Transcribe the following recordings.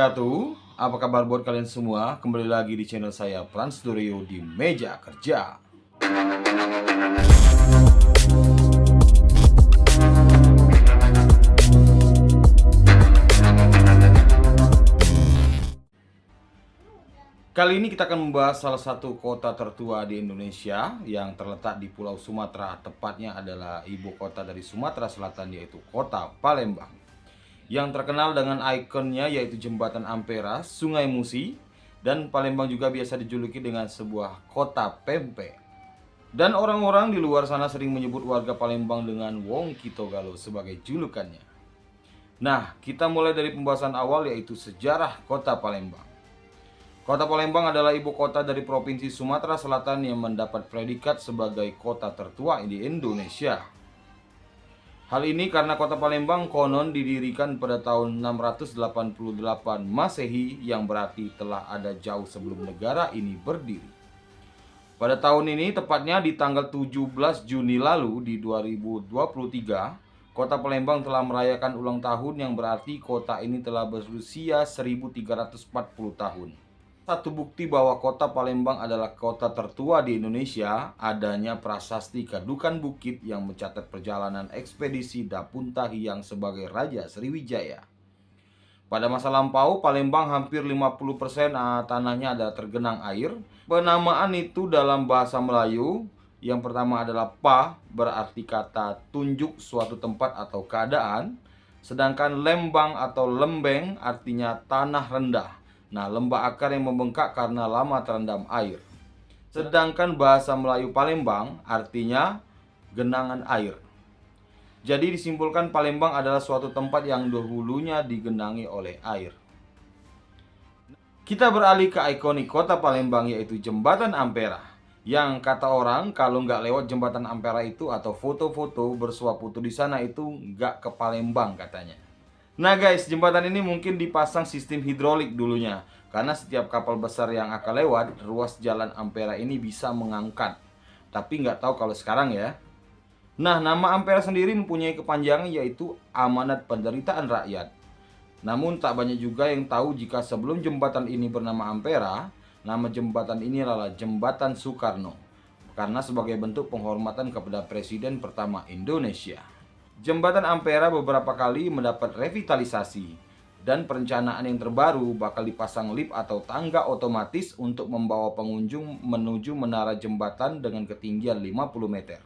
wabarakatuh. Apa kabar buat kalian semua? Kembali lagi di channel saya Pran Studio di Meja Kerja. Kali ini kita akan membahas salah satu kota tertua di Indonesia yang terletak di Pulau Sumatera. Tepatnya adalah ibu kota dari Sumatera Selatan, yaitu kota Palembang. Yang terkenal dengan ikonnya yaitu Jembatan Ampera, Sungai Musi, dan Palembang juga biasa dijuluki dengan sebuah kota pempek. Dan orang-orang di luar sana sering menyebut warga Palembang dengan Wong Kitogalo sebagai julukannya. Nah, kita mulai dari pembahasan awal yaitu sejarah kota Palembang. Kota Palembang adalah ibu kota dari Provinsi Sumatera Selatan yang mendapat predikat sebagai kota tertua di Indonesia. Hal ini karena kota Palembang konon didirikan pada tahun 688 Masehi, yang berarti telah ada jauh sebelum negara ini berdiri. Pada tahun ini, tepatnya di tanggal 17 Juni lalu di 2023, kota Palembang telah merayakan ulang tahun, yang berarti kota ini telah berusia 1340 tahun. Satu bukti bahwa kota Palembang adalah kota tertua di Indonesia adanya prasasti Kadukan Bukit yang mencatat perjalanan ekspedisi Dapuntahi yang sebagai Raja Sriwijaya. Pada masa lampau, Palembang hampir 50% tanahnya adalah tergenang air. Penamaan itu dalam bahasa Melayu, yang pertama adalah pa, berarti kata tunjuk suatu tempat atau keadaan. Sedangkan lembang atau lembeng artinya tanah rendah. Nah, lembah akar yang membengkak karena lama terendam air. Sedangkan bahasa Melayu Palembang artinya genangan air. Jadi disimpulkan Palembang adalah suatu tempat yang dahulunya digenangi oleh air. Kita beralih ke ikonik kota Palembang yaitu Jembatan Ampera. Yang kata orang kalau nggak lewat Jembatan Ampera itu atau foto-foto bersuah foto di sana itu nggak ke Palembang katanya. Nah guys, jembatan ini mungkin dipasang sistem hidrolik dulunya, karena setiap kapal besar yang akan lewat, ruas jalan Ampera ini bisa mengangkat. Tapi nggak tahu kalau sekarang ya. Nah, nama Ampera sendiri mempunyai kepanjangan yaitu Amanat Penderitaan Rakyat. Namun tak banyak juga yang tahu jika sebelum jembatan ini bernama Ampera, nama jembatan ini adalah Jembatan Soekarno, karena sebagai bentuk penghormatan kepada Presiden pertama Indonesia. Jembatan Ampera beberapa kali mendapat revitalisasi, dan perencanaan yang terbaru bakal dipasang lift atau tangga otomatis untuk membawa pengunjung menuju menara jembatan dengan ketinggian 50 meter.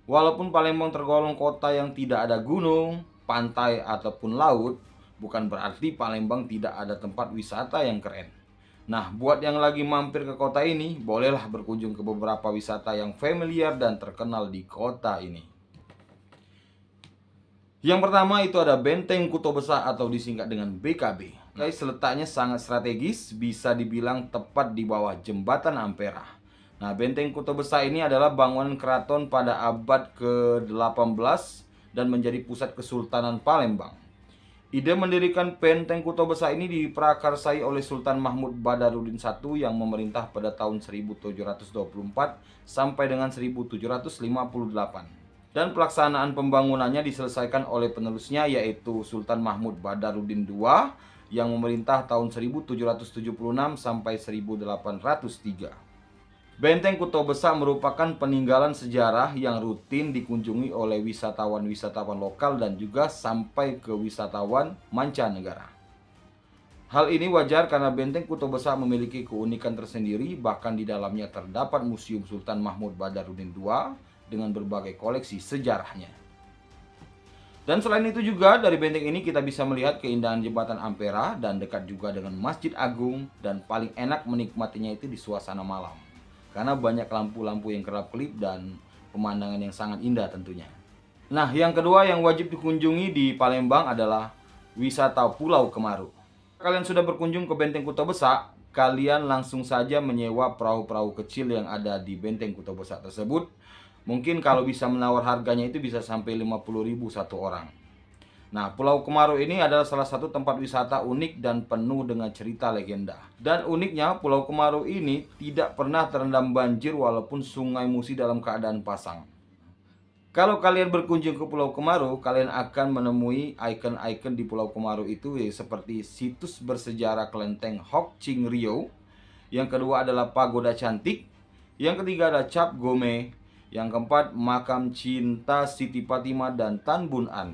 Walaupun Palembang tergolong kota yang tidak ada gunung, pantai ataupun laut, bukan berarti Palembang tidak ada tempat wisata yang keren. Nah, buat yang lagi mampir ke kota ini, bolehlah berkunjung ke beberapa wisata yang familiar dan terkenal di kota ini. Yang pertama itu ada Benteng Kuto Besa atau disingkat dengan BKB. Guys, letaknya sangat strategis, bisa dibilang tepat di bawah Jembatan Ampera. Nah, Benteng Kuto Besa ini adalah bangunan keraton pada abad ke-18 dan menjadi pusat Kesultanan Palembang. Ide mendirikan Benteng Kuto Besa ini diprakarsai oleh Sultan Mahmud Badarudin I yang memerintah pada tahun 1724 sampai dengan 1758. Dan pelaksanaan pembangunannya diselesaikan oleh penerusnya yaitu Sultan Mahmud Badarudin II yang memerintah tahun 1776 sampai 1803. Benteng Kuto Besa merupakan peninggalan sejarah yang rutin dikunjungi oleh wisatawan-wisatawan lokal dan juga sampai ke wisatawan mancanegara. Hal ini wajar karena Benteng Kuto Besa memiliki keunikan tersendiri, bahkan di dalamnya terdapat Museum Sultan Mahmud Badarudin II dengan berbagai koleksi sejarahnya. Dan selain itu juga dari benteng ini kita bisa melihat keindahan Jembatan Ampera dan dekat juga dengan Masjid Agung, dan paling enak menikmatinya itu di suasana malam karena banyak lampu-lampu yang kerap-kelip dan pemandangan yang sangat indah tentunya. Nah, yang kedua yang wajib dikunjungi di Palembang adalah wisata Pulau Kemaru. Kalian sudah berkunjung ke Benteng Kuto Besa, kalian langsung saja menyewa perahu-perahu kecil yang ada di Benteng Kuto Besa tersebut. Mungkin kalau bisa menawar harganya itu bisa sampai 50.000 satu orang. Nah, Pulau Kemaru ini adalah salah satu tempat wisata unik dan penuh dengan cerita legenda. Dan uniknya Pulau Kemaru ini tidak pernah terendam banjir walaupun Sungai Musi dalam keadaan pasang. Kalau kalian berkunjung ke Pulau Komodo, kalian akan menemui ikon-ikon di Pulau Komodo itu seperti situs bersejarah kelenteng Hok Ching Rio. Yang kedua adalah Pagoda Cantik. Yang ketiga adalah Cap Gome. Yang keempat, Makam Cinta Siti Fatimah dan Tan Bun An.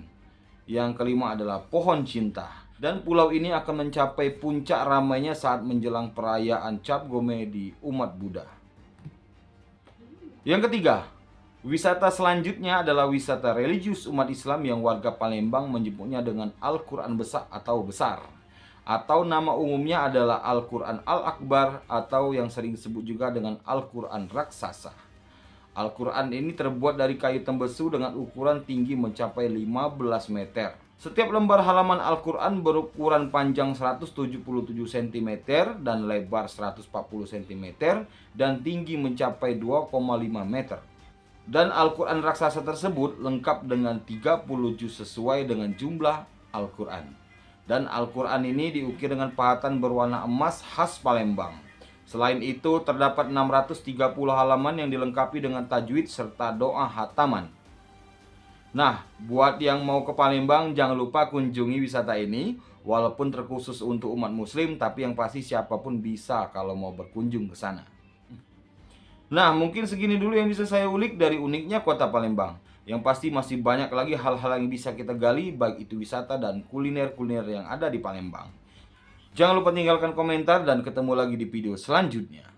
Yang kelima adalah Pohon Cinta. Dan pulau ini akan mencapai puncak ramainya saat menjelang perayaan Cap Gome di umat Buddha. Yang ketiga, wisata selanjutnya adalah wisata religius umat Islam yang warga Palembang menyebutnya dengan Al-Quran Besar atau Besar. Atau nama umumnya adalah Al-Quran Al-Akbar atau yang sering disebut juga dengan Al-Quran Raksasa. Al-Quran ini terbuat dari kayu tembesu dengan ukuran tinggi mencapai 15 meter. Setiap lembar halaman Al-Quran berukuran panjang 177 cm dan lebar 140 cm dan tinggi mencapai 2,5 meter. Dan Al-Quran raksasa tersebut lengkap dengan 30 juz sesuai dengan jumlah Al-Quran. Dan Al-Quran ini diukir dengan pahatan berwarna emas khas Palembang. Selain itu terdapat 630 halaman yang dilengkapi dengan tajwid serta doa hataman. Nah, buat yang mau ke Palembang jangan lupa kunjungi wisata ini. Walaupun terkhusus untuk umat muslim, tapi yang pasti siapapun bisa kalau mau berkunjung ke sana. Nah, mungkin segini dulu yang bisa saya ulik dari uniknya kota Palembang. Yang pasti masih banyak lagi hal-hal yang bisa kita gali, baik itu wisata dan kuliner-kuliner yang ada di Palembang. Jangan lupa tinggalkan komentar dan ketemu lagi di video selanjutnya.